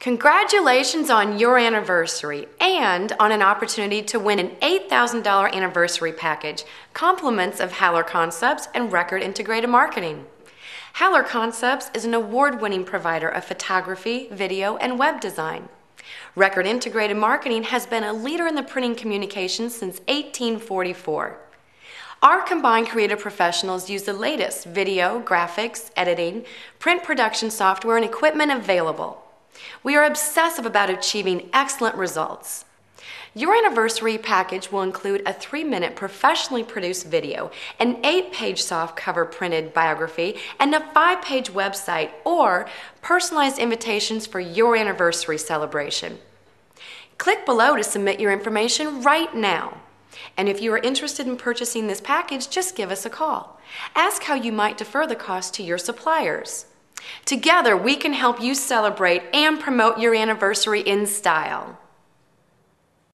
Congratulations on your anniversary and on an opportunity to win an $8,000 anniversary package, compliments of Haller Concepts and Record Integrated Marketing. Haller Concepts is an award-winning provider of photography, video, and web design. Record Integrated Marketing has been a leader in the printing communications since 1844. Our combined creative professionals use the latest video, graphics, editing, print production software, and equipment available. We are obsessive about achieving excellent results. Your anniversary package will include a 3-minute professionally produced video, an 8-page softcover printed biography, and a 5-page website or personalized invitations for your anniversary celebration. Click below to submit your information right now. And if you are interested in purchasing this package, just give us a call. Ask how you might defer the cost to your suppliers. Together, we can help you celebrate and promote your anniversary in style.